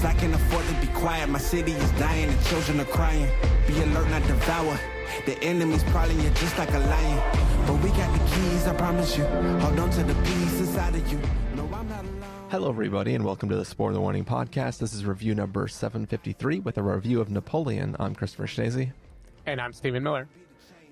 cause I can't afford to be quiet. My city is dying and children are crying. Be alert, not devour. The enemy's prowling you just like a lion. But we got the keys, I promise you. Hold on to the peace inside of you. No, I'm not alone. Hello, everybody, and welcome to the Spoiler Warning Podcast. This is review number 753 with a review of Napoleon. I'm Christopher Schnese. And I'm Stephen Miller.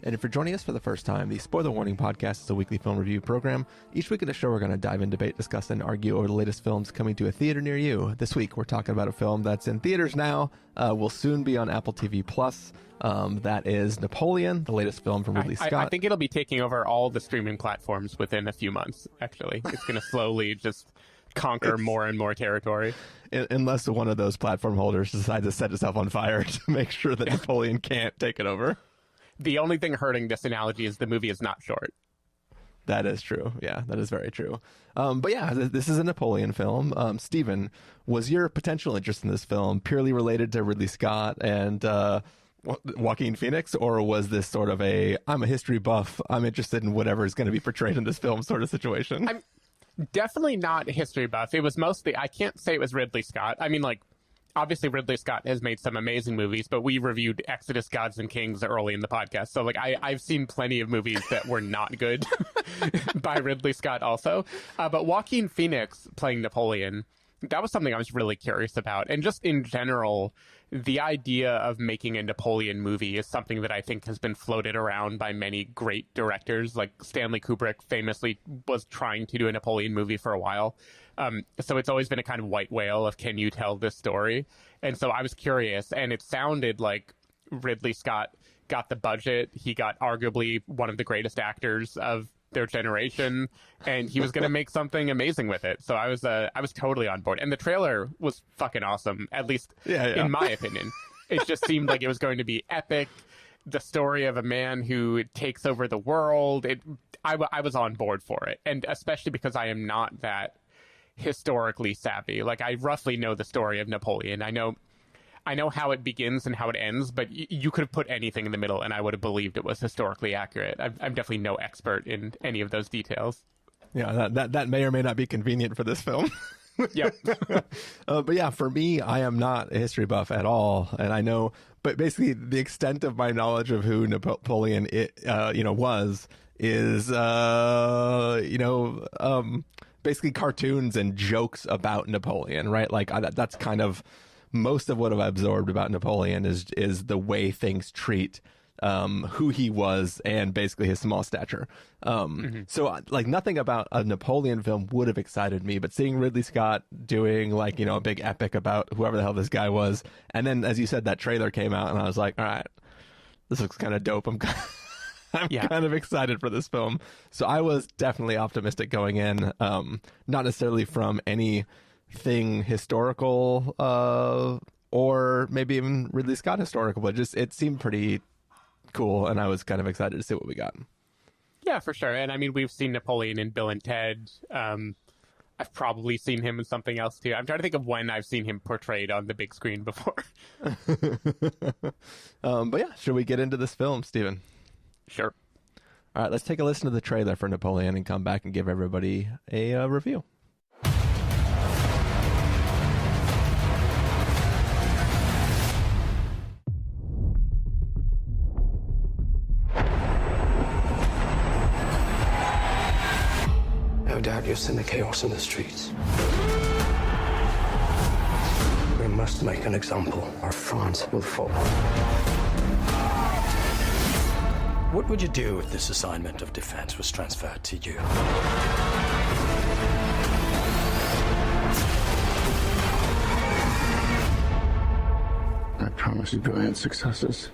And if you're joining us for the first time, the Spoiler Warning Podcast is a weekly film review program. Each week of the show, we're going to dive in, debate, discuss, and argue over the latest films coming to a theater near you. This week, we're talking about a film that's in theaters now, will soon be on Apple TV+. That is Napoleon, the latest film from Ridley Scott. I think it'll be taking over all the streaming platforms within a few months, actually. It's going to slowly just conquer more and more territory. Unless one of those platform holders decides to set itself on fire to make sure that Napoleon can't take it over. The only thing hurting this analogy is the movie is not short. That is true. Yeah, that is very true. But yeah, this is a Napoleon film. Stephen, was your potential interest in this film purely related to Ridley Scott and Joaquin Phoenix, or was this sort of I'm a history buff, I'm interested in whatever is going to be portrayed in this film sort of situation? I'm definitely not a history buff. It was mostly, I can't say it was Ridley Scott. I mean, like, obviously Ridley Scott has made some amazing movies, but we reviewed Exodus, Gods and Kings early in the podcast. So like I've seen plenty of movies that were not good by Ridley Scott also. But Joaquin Phoenix playing Napoleon, that was something I was really curious about. And just in general, the idea of making a Napoleon movie is something that I think has been floated around by many great directors. Like Stanley Kubrick famously was trying to do a Napoleon movie for a while. So it's always been a kind of white whale of, can you tell this story? And so I was curious, and it sounded like Ridley Scott got the budget. He got arguably one of the greatest actors of their generation, and he was going to make something amazing with it. So I was totally on board. And the trailer was fucking awesome, at least in my opinion. It just seemed like it was going to be epic. The story of a man who takes over the world. I was on board for it. And especially because I am not that historically savvy. Like, I roughly know the story of Napoleon. I know how it begins and how it ends, but you could have put anything in the middle and I would have believed it was historically accurate. I'm definitely no expert in any of those details. Yeah, that may or may not be convenient for this film. Yep. But yeah, for me, I am not a history buff at all, and I know, but basically the extent of my knowledge of who Napoleon was is basically cartoons and jokes about Napoleon, right? Like that's kind of most of what I've absorbed about Napoleon is the way things treat who he was and basically his small stature. So like nothing about a Napoleon film would have excited me, but seeing Ridley Scott doing like, a big epic about whoever the hell this guy was. And then, as you said, that trailer came out and I was like, all right, this looks kind of dope. I'm kind of excited for this film. So I was definitely optimistic going in, not necessarily from anything historical or maybe even Ridley Scott historical, but just it seemed pretty cool, and I was kind of excited to see what we got. Yeah, for sure. And I mean, we've seen Napoleon in Bill and Ted. I've probably seen him in something else too. I'm trying to think of when I've seen him portrayed on the big screen before. But yeah, should we get into this film, Stephen? Sure. All right, let's take a listen to the trailer for Napoleon and come back and give everybody a review. No doubt you've seen the chaos in the streets. We must make an example, or France will fall. What would you do if this assignment of defense was transferred to you? I promise you brilliant successes.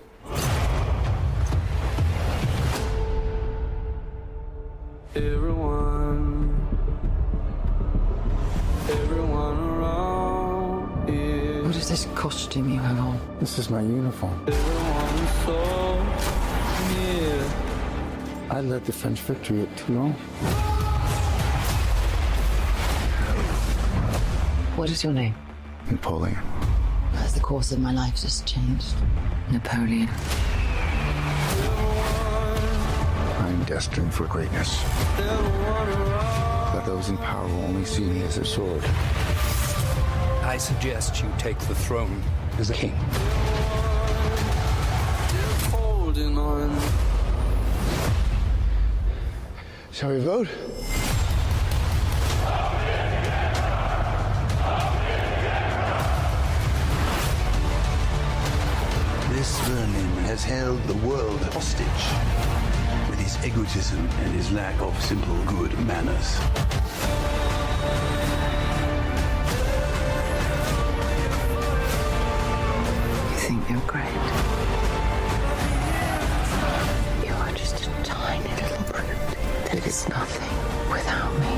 Everyone around here. What is this costume you have on? This is my uniform. Everyone so near. I led the French victory at Toulon. What is your name? Napoleon. As the course of my life just changed. Napoleon. I'm destined for greatness. But those in power will only see me as a sword. I suggest you take the throne as a king. Holding on. Shall we vote? This vermin has held the world hostage with his egotism and his lack of simple good manners. You think you're great? You are just a tiny little brute that is nothing without me.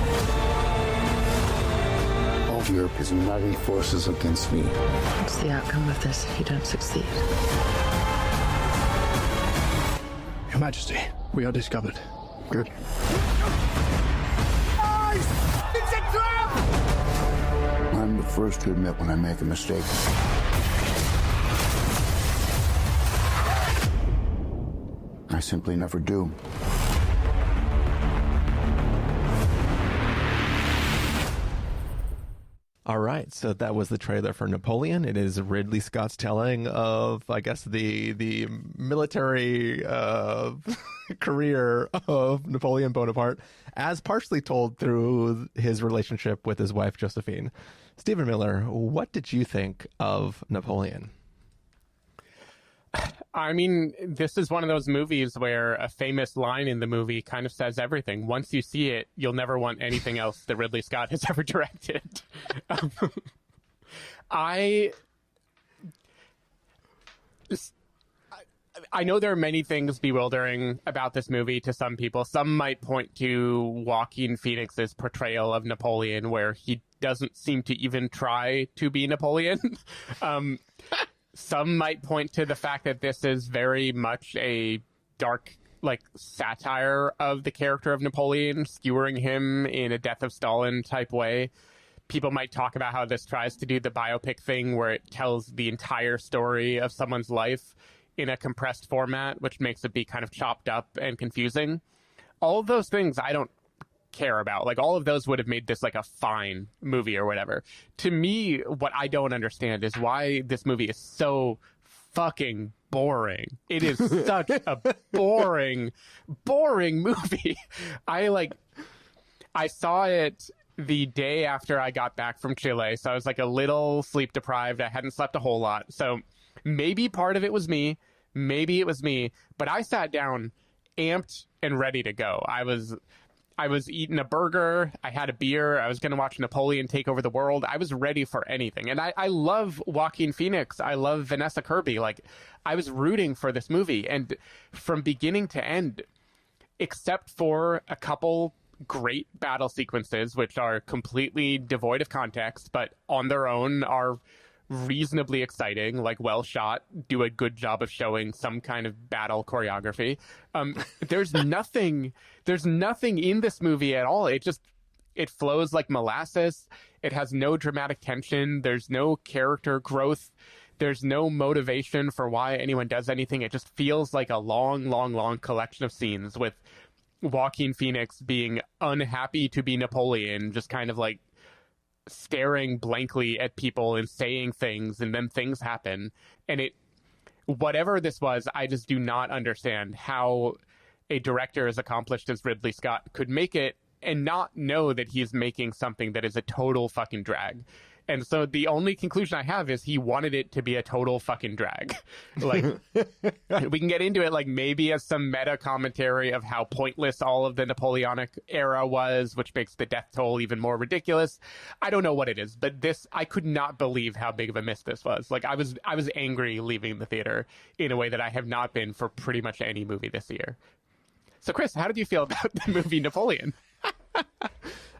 All of Europe is uniting forces against me. What's the outcome of this if you don't succeed? Your Majesty, we are discovered. Good. It's a trap! I'm the first to admit when I make a mistake. I simply never do. All right, so that was the trailer for Napoleon. It is Ridley Scott's telling of, I guess, the military career of Napoleon Bonaparte, as partially told through his relationship with his wife, Josephine. Stephen Miller, what did you think of Napoleon? I mean, this is one of those movies where a famous line in the movie kind of says everything. Once you see it, you'll never want anything else that Ridley Scott has ever directed. I know there are many things bewildering about this movie to some people. Some might point to Joaquin Phoenix's portrayal of Napoleon, where he doesn't seem to even try to be Napoleon. Some might point to the fact that this is very much a dark, like, satire of the character of Napoleon, skewering him in a Death of Stalin type way. People might talk about how this tries to do the biopic thing where it tells the entire story of someone's life in a compressed format, which makes it be kind of chopped up and confusing. All of those things I don't care about. Like, all of those would have made this like a fine movie or whatever. To me, what I don't understand is why this movie is so fucking boring. It is such a boring movie. I saw it the day after I got back from Chile, so I was like a little sleep deprived. I hadn't slept a whole lot. So maybe part of it was me, but I sat down amped and ready to go. I was eating a burger. I had a beer. I was going to watch Napoleon take over the world. I was ready for anything. And I love Joaquin Phoenix. I love Vanessa Kirby. Like, I was rooting for this movie. And from beginning to end, except for a couple great battle sequences, which are completely devoid of context, but on their own are reasonably exciting, like well shot, do a good job of showing some kind of battle choreography. There's nothing in this movie at all. It flows like molasses. It has no dramatic tension. There's no character growth. There's no motivation for why anyone does anything. It just feels like a long collection of scenes with Joaquin Phoenix being unhappy to be Napoleon, just kind of like staring blankly at people and saying things, and then things happen. And whatever this was, I just do not understand how a director as accomplished as Ridley Scott could make it and not know that he's making something that is a total fucking drag. And so the only conclusion I have is he wanted it to be a total fucking drag. Like, we can get into it, like, maybe as some meta commentary of how pointless all of the Napoleonic era was, which makes the death toll even more ridiculous. I don't know what it is, but this, I could not believe how big of a miss this was. Like, I was angry leaving the theater in a way that I have not been for pretty much any movie this year. So, Chris, how did you feel about the movie Napoleon?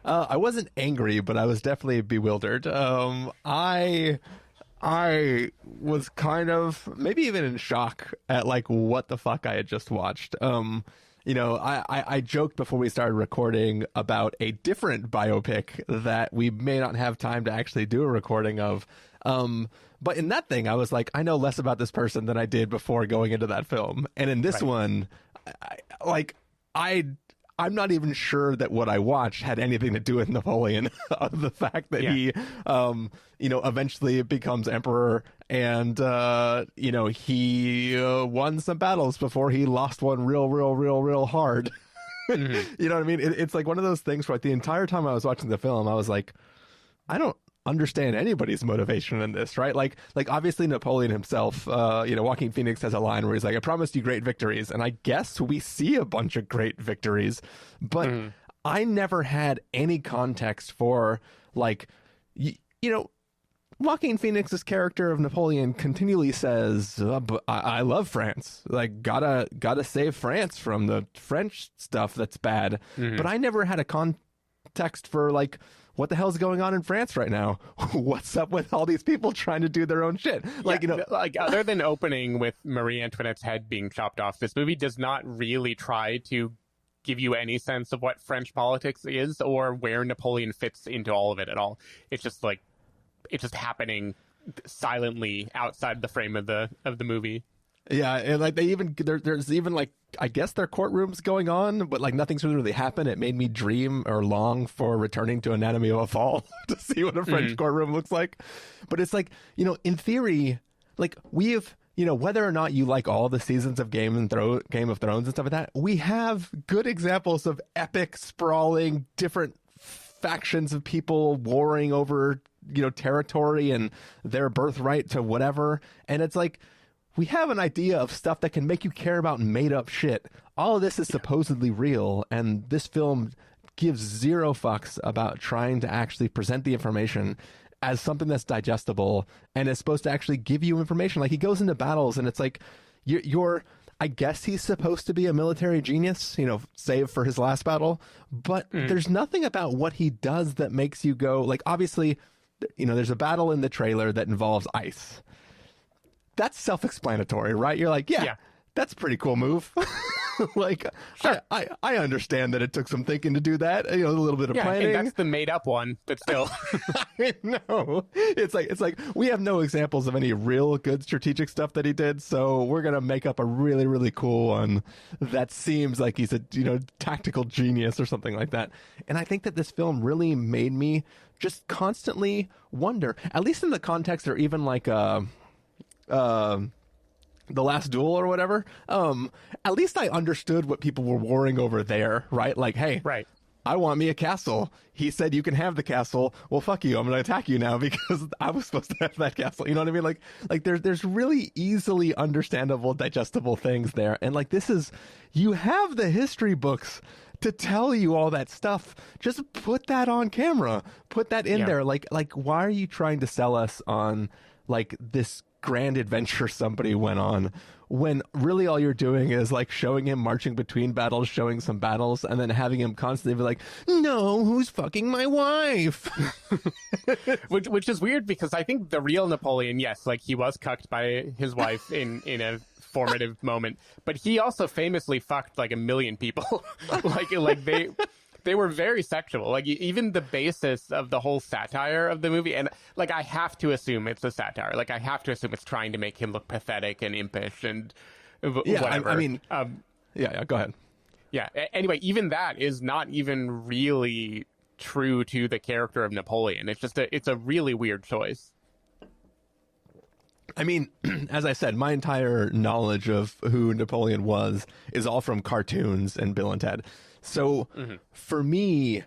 I wasn't angry, but I was definitely bewildered. I was kind of maybe even in shock at like what the fuck I had just watched. I joked before we started recording about a different biopic that we may not have time to actually do a recording of. But in that thing, I was like, I know less about this person than I did before going into that film. And in this one, I I'm not even sure that what I watched had anything to do with Napoleon. The fact that he, eventually becomes emperor and, he won some battles before he lost one real hard. Mm-hmm. You know what I mean? It's like one of those things where like, the entire time I was watching the film, I was like, I don't understand anybody's motivation in this, right? Like obviously Napoleon himself, Joaquin Phoenix has a line where he's like, I promised you great victories. And I guess we see a bunch of great victories, but I never had any context for like, Joaquin Phoenix's character of Napoleon continually says, but I love France. Like, gotta save France from the French stuff that's bad. But I never had a context for like, what the hell's going on in France right now? What's up with all these people trying to do their own shit? Like, like other than opening with Marie Antoinette's head being chopped off, this movie does not really try to give you any sense of what French politics is or where Napoleon fits into all of it at all. It's just like, it's just happening silently outside the frame of the movie. Yeah, and like there's even like, I guess there are courtrooms going on, but like nothing's really happened. It made me dream or long for returning to Anatomy of a Fall to see what a French courtroom looks like. But it's like, in theory, like we've, whether or not you like all the seasons of Game of Thrones and stuff like that, we have good examples of epic, sprawling, different factions of people warring over, territory and their birthright to whatever. And it's like, we have an idea of stuff that can make you care about made up shit. All of this is supposedly real, and this film gives zero fucks about trying to actually present the information as something that's digestible and is supposed to actually give you information. Like, he goes into battles and it's like, I guess he's supposed to be a military genius, save for his last battle, but there's nothing about what he does that makes you go, like, obviously, there's a battle in the trailer that involves ice. That's self-explanatory, right? You're like, yeah. That's a pretty cool move. Like, sure. I understand that it took some thinking to do that. A little bit of planning. And that's the made-up one, but still. I know. It's like we have no examples of any real good strategic stuff that he did, so we're gonna make up a really, really cool one that seems like he's a tactical genius or something like that. And I think that this film really made me just constantly wonder, at least in the context or even like The Last Duel or whatever, at least I understood what people were warring over there, right? Like, hey, right. I want me a castle. He said you can have the castle. Well, fuck you. I'm going to attack you now because I was supposed to have that castle. You know what I mean? Like there's really easily understandable, digestible things there. And like, you have the history books to tell you all that stuff. Just put that on camera. Put that in there. Like, why are you trying to sell us on like this grand adventure somebody went on when really all you're doing is like showing him marching between battles, showing some battles, and then having him constantly be like, no, who's fucking my wife? which is weird because I think the real Napoleon, yes, like he was cucked by his wife in a formative moment, but he also famously fucked like 1 million people. like they were very sexual. Like, even the basis of the whole satire of the movie, and like, I have to assume it's a satire. Like, I have to assume it's trying to make him look pathetic and impish and whatever. I mean, go ahead. Yeah. Anyway, even that is not even really true to the character of Napoleon. It's just it's a really weird choice. I mean, as I said, my entire knowledge of who Napoleon was is all from cartoons and Bill and Ted. So for me,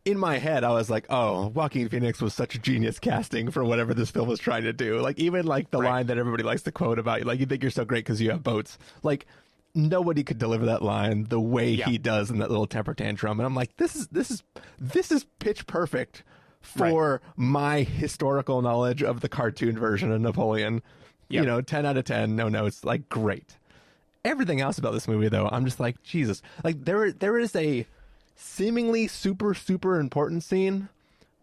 in my head, I was like, oh, Joaquin Phoenix was such a genius casting for whatever this film was trying to do. Like, even like the line that everybody likes to quote about, like, you think you're so great because you have boats. Like, nobody could deliver that line the way he does in that little temper tantrum. And I'm like, this is pitch perfect for my historical knowledge of the cartoon version of Napoleon. 10 out of 10, no notes, like, great. Everything else about this movie, though, I'm just like, Jesus. Like, there is a seemingly super, super important scene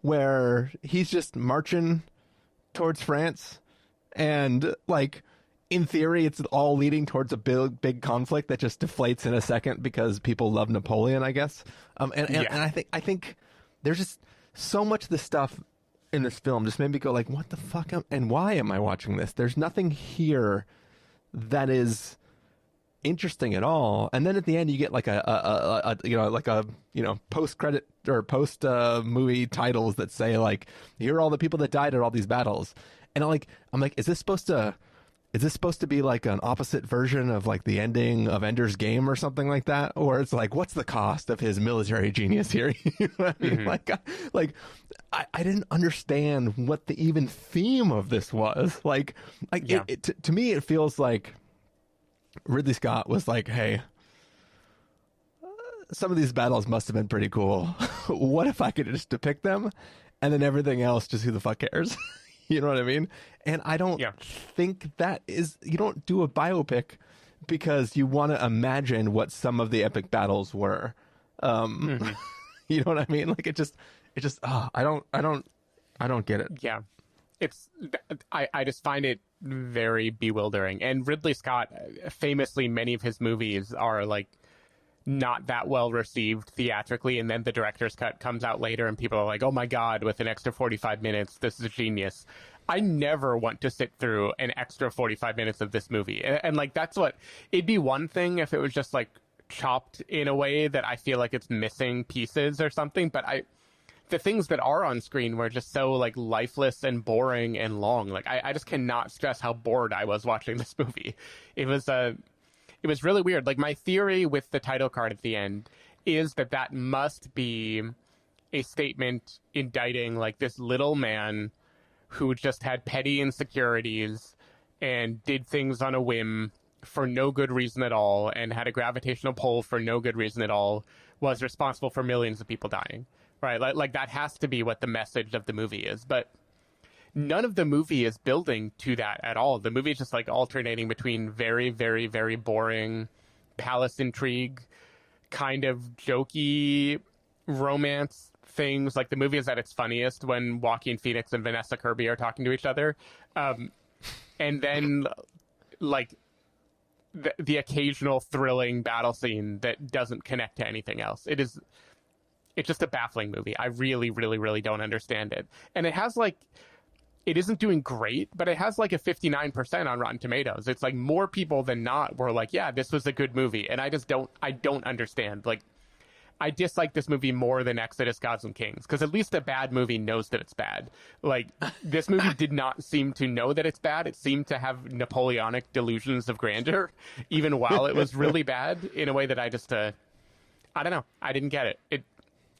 where he's just marching towards France, and, like, in theory, it's all leading towards a big conflict that just deflates in a second because people love Napoleon, I guess. And I think there's just so much of this stuff in this film just made me go, like, what the fuck and why am I watching this? There's nothing here that is interesting at all. And then at the end, you get like a post credit or post movie titles that say like, here are all the people that died at all these battles. And I'm like, is this supposed to be like an opposite version of like the ending of Ender's Game or something like that? Or it's like, what's the cost of his military genius here? You know what I mean? Like I didn't understand what the even theme of this was. To me, it feels like Ridley Scott was like, hey, some of these battles must have been pretty cool. What if I could just depict them? And then everything else, just who the fuck cares? You know what I mean? And I don't think that is, you don't do a biopic because you want to imagine what some of the epic battles were. You know what I mean? Like it just, I don't get it. Yeah. I just find it very bewildering. And Ridley Scott, famously, many of his movies are like not that well received theatrically, and then the director's cut comes out later and people are like, oh my god, with an extra 45 minutes, this is genius. I never want to sit through an extra 45 minutes of this movie. And like, that's what, it'd be one thing if it was just like chopped in a way that I feel like it's missing pieces or something, but the things that are on screen were just so like lifeless and boring and long. Like I just cannot stress how bored I was watching this movie. It was really weird. Like, my theory with the title card at the end is that must be a statement indicting like this little man who just had petty insecurities and did things on a whim for no good reason at all and had a gravitational pull for no good reason at all, was responsible for millions of people dying. Right? Like that has to be what the message of the movie is. But none of the movie is building to that at all. The movie is just like alternating between very, very, very boring palace intrigue, kind of jokey romance things. Like, the movie is at its funniest when Joaquin Phoenix and Vanessa Kirby are talking to each other. And then like the occasional thrilling battle scene that doesn't connect to anything else. It's just a baffling movie. I really, really, really don't understand it. And it has like, it isn't doing great, but it has like a 59% on Rotten Tomatoes. It's like more people than not were like, yeah, this was a good movie. And I don't understand. Like, I dislike this movie more than Exodus, Gods and Kings, because at least a bad movie knows that it's bad. Like, this movie did not seem to know that it's bad. It seemed to have Napoleonic delusions of grandeur, even while it was really bad, in a way that I just, I don't know. I didn't get it.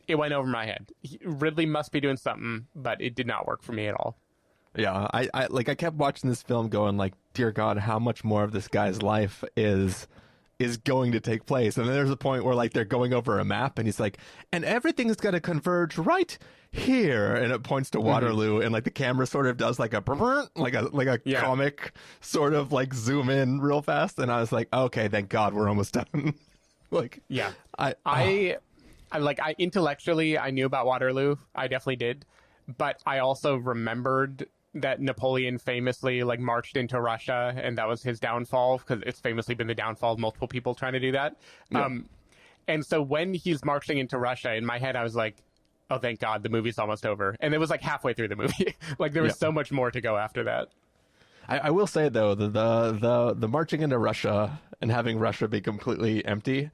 It went over my head. Ridley must be doing something, but it did not work for me at all. Yeah, I kept watching this film going like, dear God, how much more of this guy's life is going to take place? And then there's a point where like they're going over a map and he's like, and everything's going to converge right here, and it points to Waterloo, and like the camera sort of does like a comic sort of like zoom in real fast, and I was like, okay, thank God we're almost done. Like, yeah, I intellectually I knew about Waterloo, I definitely did, but I also remembered that Napoleon famously like marched into Russia, and that was his downfall, because it's famously been the downfall of multiple people trying to do that. Yeah. And so when he's marching into Russia, in my head I was like, oh, thank God, the movie's almost over. And it was like halfway through the movie. Like, there was so much more to go after that. I will say though, the marching into Russia and having Russia be completely empty,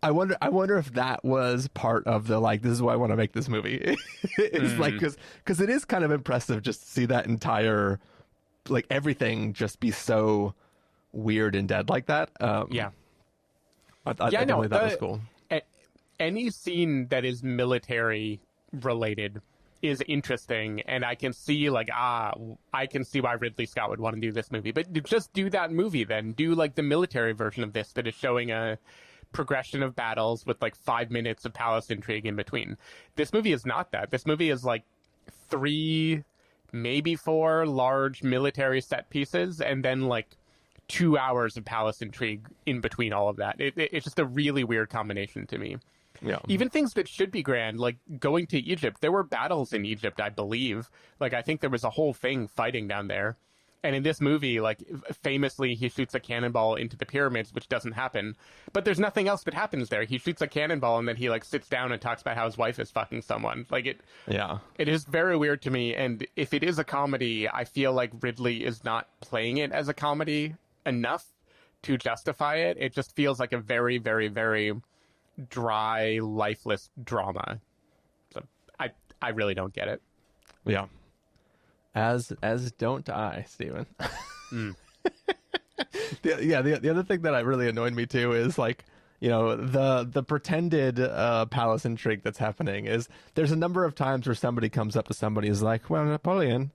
I wonder if that was part of the, like, this is why I want to make this movie. It's like, because it is kind of impressive just to see that entire, like, everything just be so weird and dead like that. I definitely thought it was cool. Any scene that is military related is interesting, and I can see like, I can see why Ridley Scott would want to do this movie. But just do that movie then. Do like the military version of this that is showing a progression of battles with like 5 minutes of palace intrigue in between. This movie is not that. This movie is like 3, maybe 4 large military set pieces, and then like 2 hours of palace intrigue in between all of that. It's just a really weird combination to me. Yeah. Even things that should be grand, like going to Egypt. There were battles in Egypt, I believe. Like, I think there was a whole thing fighting down there. And in this movie, like, famously, he shoots a cannonball into the pyramids, which doesn't happen. But there's nothing else that happens there. He shoots a cannonball, and then he, like, sits down and talks about how his wife is fucking someone. Like, it is very weird to me. And if it is a comedy, I feel like Ridley is not playing it as a comedy enough to justify it. It just feels like a very, very, very dry, lifeless drama. So I really don't get it. Yeah. As don't I, Stephen. The other thing that really annoyed me too is like, you know, the pretended palace intrigue that's happening is there's a number of times where somebody comes up to somebody is like, well, Napoleon,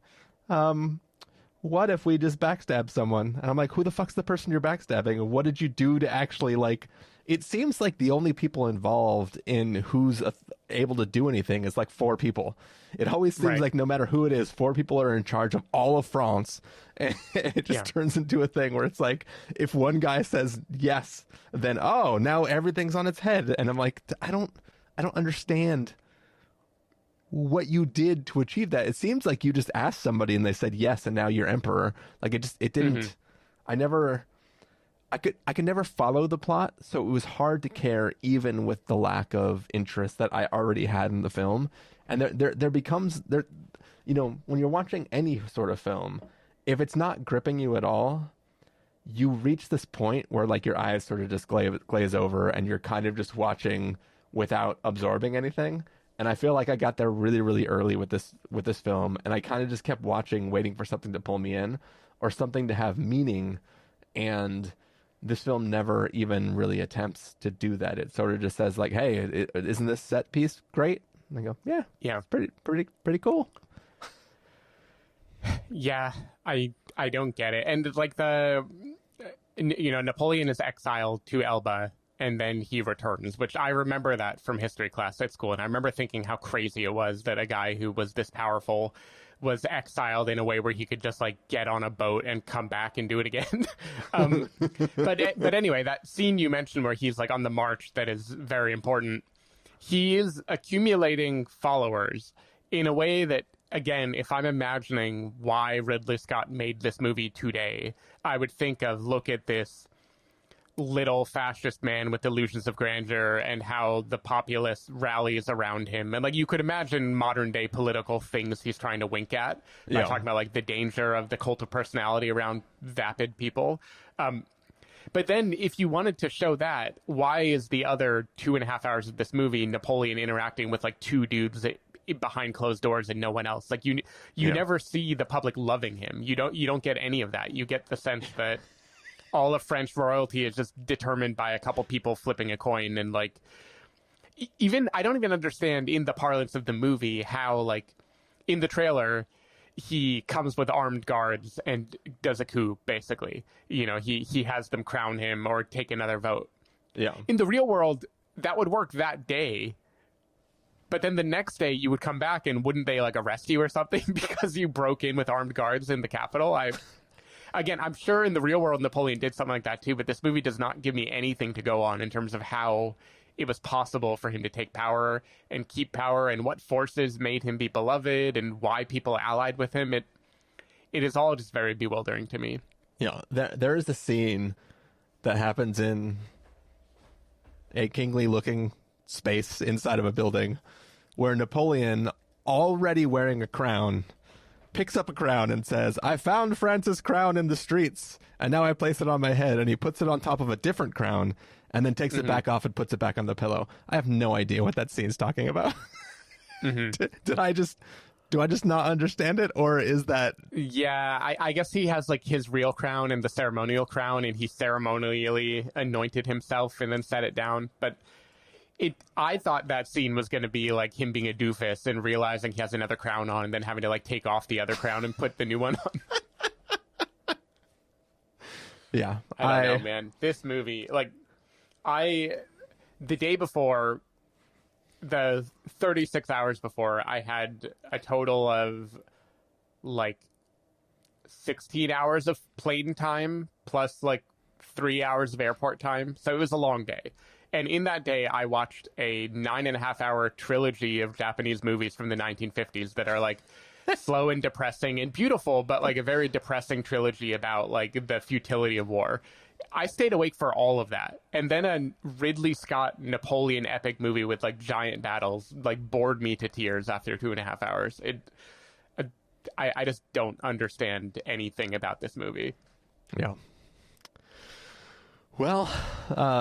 what if we just backstab someone? And I'm like, who the fuck's the person you're backstabbing? What did you do to actually, like, it seems like the only people involved in who's able to do anything is like 4 people. It always seems like no matter who it is, 4 people are in charge of all of France. And it just turns into a thing where it's like, if one guy says yes, then, oh, now everything's on its head. And I'm like, I don't understand what you did to achieve that. It seems like you just asked somebody and they said yes, and now you're emperor. Like it didn't. I could never follow the plot, so it was hard to care even with the lack of interest that I already had in the film. And there becomes, you know, when you're watching any sort of film, if it's not gripping you at all, you reach this point where like your eyes sort of just glaze over and you're kind of just watching without absorbing anything. And I feel like I got there really, really early with this film, and I kind of just kept watching, waiting for something to pull me in or something to have meaning. And this film never even really attempts to do that. It sort of just says like, "Hey, isn't this set piece great?" And I go, "Yeah, pretty cool." Yeah, I don't get it. And like Napoleon is exiled to Elba, and then he returns, which I remember that from history class at school. And I remember thinking how crazy it was that a guy who was this powerful was exiled in a way where he could just like get on a boat and come back and do it again. But anyway, that scene you mentioned where he's like on the march, that is very important. He is accumulating followers in a way that, again, if I'm imagining why Ridley Scott made this movie today, I would think of, look at this little fascist man with illusions of grandeur and how the populace rallies around him. And like you could imagine modern day political things he's trying to wink at by talking about like the danger of the cult of personality around vapid people. But then if you wanted to show that, why is the other 2.5 hours of this movie Napoleon interacting with like 2 dudes behind closed doors and no one else? Like you never see the public loving him. You don't get any of that. You get the sense that all of French royalty is just determined by a couple people flipping a coin. And like, I don't even understand in the parlance of the movie how, like, in the trailer, he comes with armed guards and does a coup, basically. You know, he has them crown him or take another vote. Yeah. In the real world, that would work that day. But then the next day you would come back and wouldn't they like arrest you or something because you broke in with armed guards in the Capitol? Again, I'm sure in the real world Napoleon did something like that too, but this movie does not give me anything to go on in terms of how it was possible for him to take power and keep power and what forces made him be beloved and why people allied with him. It is all just very bewildering to me. Yeah, there is a scene that happens in a kingly-looking space inside of a building where Napoleon, already wearing a crown, picks up a crown and says, "I found France's crown in the streets, and now I place it on my head." And he puts it on top of a different crown and then takes it back off and puts it back on the pillow. I have no idea what that scene's talking about. Do I just not understand it, or is that... Yeah, I guess he has like his real crown and the ceremonial crown, and he ceremonially anointed himself and then set it down. But I thought that scene was going to be like him being a doofus and realizing he has another crown on and then having to like take off the other crown and put the new one on. Yeah. I don't know, man. This movie, like, the day before, the 36 hours before, I had a total of like 16 hours of plane time plus like 3 hours of airport time. So it was a long day. And in that day, I watched a 9.5-hour trilogy of Japanese movies from the 1950s that are like slow and depressing and beautiful, but like a very depressing trilogy about like the futility of war. I stayed awake for all of that. And then a Ridley Scott Napoleon epic movie with like giant battles like bored me to tears after 2.5 hours. I just don't understand anything about this movie. Yeah. Well,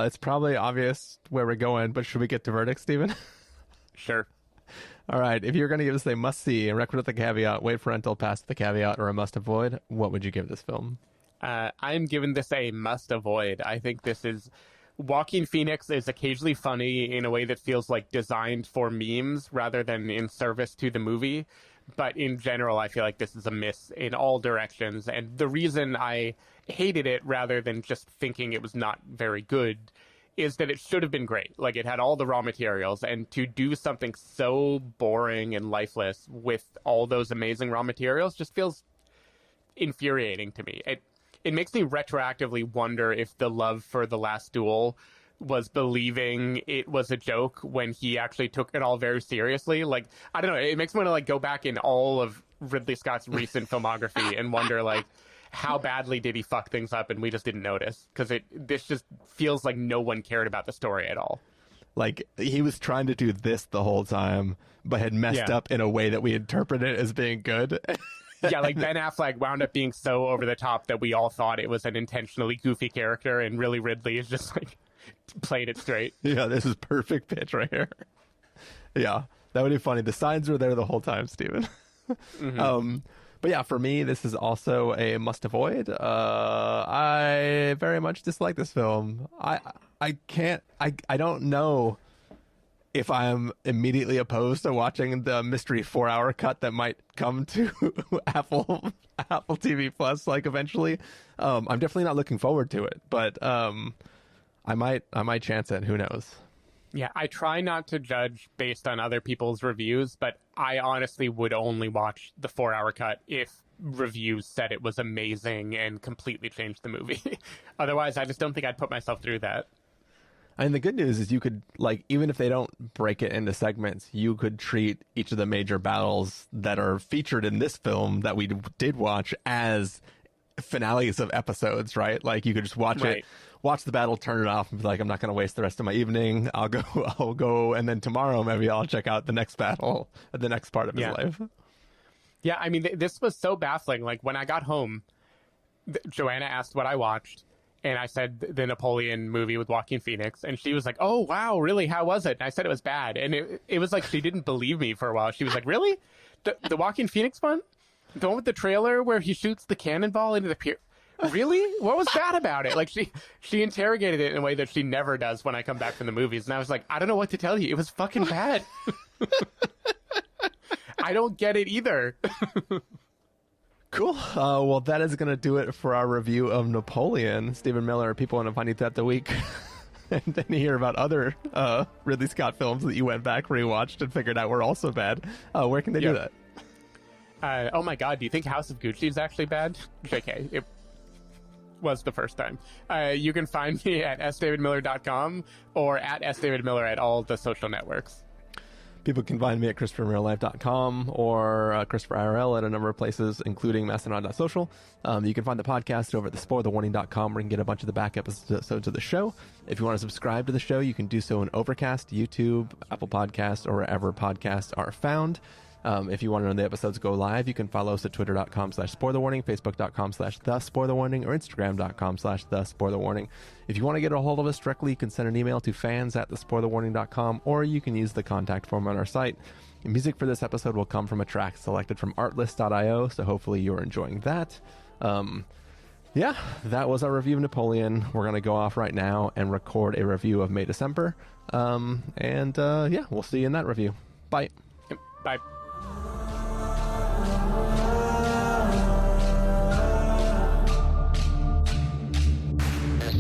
it's probably obvious where we're going, but should we get to verdicts, Stephen? Sure. All right. If you're going to give this a must-see, a recommend with the caveat, wait for rental, pass the caveat, or a must-avoid, what would you give this film? I'm giving this a must-avoid. I think this is... Joaquin Phoenix is occasionally funny in a way that feels like designed for memes rather than in service to the movie. But in general, I feel like this is a miss in all directions. And the reason I hated it rather than just thinking it was not very good is that it should have been great. Like, it had all the raw materials, and to do something so boring and lifeless with all those amazing raw materials just feels infuriating to me. It makes me retroactively wonder if the love for The Last Duel was believing it was a joke when he actually took it all very seriously. Like, I don't know, it makes me want to, like, go back in all of Ridley Scott's recent filmography and wonder, like, how badly did he fuck things up and we just didn't notice? Because this just feels like no one cared about the story at all. Like, he was trying to do this the whole time, but had messed up in a way that we interpret it as being good. Yeah, like Ben Affleck wound up being so over the top that we all thought it was an intentionally goofy character, and really Ridley is just like played it straight. Yeah, this is perfect pitch right here. Yeah, that would be funny. The signs were there the whole time, Steven. Mm-hmm. But yeah, for me, this is also a must avoid. I very much dislike this film. I don't know if I'm immediately opposed to watching the mystery 4-hour cut that might come to Apple TV Plus, like, eventually. I'm definitely not looking forward to it, but I might chance it. Who knows? Yeah, I try not to judge based on other people's reviews, but I honestly would only watch the 4-hour cut if reviews said it was amazing and completely changed the movie. Otherwise, I just don't think I'd put myself through that. I mean, the good news is you could, like, even if they don't break it into segments, you could treat each of the major battles that are featured in this film that we did watch as finales of episodes, right? Like, you could just watch it, watch the battle, turn it off, and be like, I'm not going to waste the rest of my evening. I'll go, and then tomorrow maybe I'll check out the next battle, the next part of his life. Yeah, I mean, this was so baffling. Like, when I got home, Joanna asked what I watched. And I said the Napoleon movie with Joaquin Phoenix, and she was like, "Oh wow, really? How was it?" And I said it was bad, and it was like she didn't believe me for a while. She was like, "Really? The Joaquin Phoenix one, the one with the trailer where he shoots the cannonball into the pier? Really? What was bad about it?" Like, she interrogated it in a way that she never does when I come back from the movies, and I was like, "I don't know what to tell you. It was fucking bad. I don't get it either." Cool. Well, that is going to do it for our review of Napoleon. Stephen Miller, people want to find you throughout the week and then hear about other Ridley Scott films that you went back, rewatched, and figured out were also bad. Where can they do that? Oh my God, do you think House of Gucci is actually bad? JK, it was the first time. You can find me at sdavidmiller.com or at sdavidmiller at all the social networks. People can find me at ChristopherInRealLife.com or Christopher IRL at a number of places, including Mastodon.social. You can find the podcast over at thespoilthewarning.com where you can get a bunch of the back episodes of the show. If you want to subscribe to the show, you can do so in Overcast, YouTube, Apple Podcasts, or wherever podcasts are found. If you want to know the episodes go live, you can follow us at twitter.com/spoilerwarning, facebook.com/thespoilerwarning, or instagram.com/thespoilerwarning. If you want to get a hold of us directly, you can send an email to fans@thespoilerwarning.com, or you can use the contact form on our site. The music for this episode will come from a track selected from artlist.io, so hopefully you're enjoying that. Yeah, that was our review of Napoleon. We're going to go off right now and record a review of May December. Yeah, we'll see you in that review. Bye. Bye.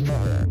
Horror.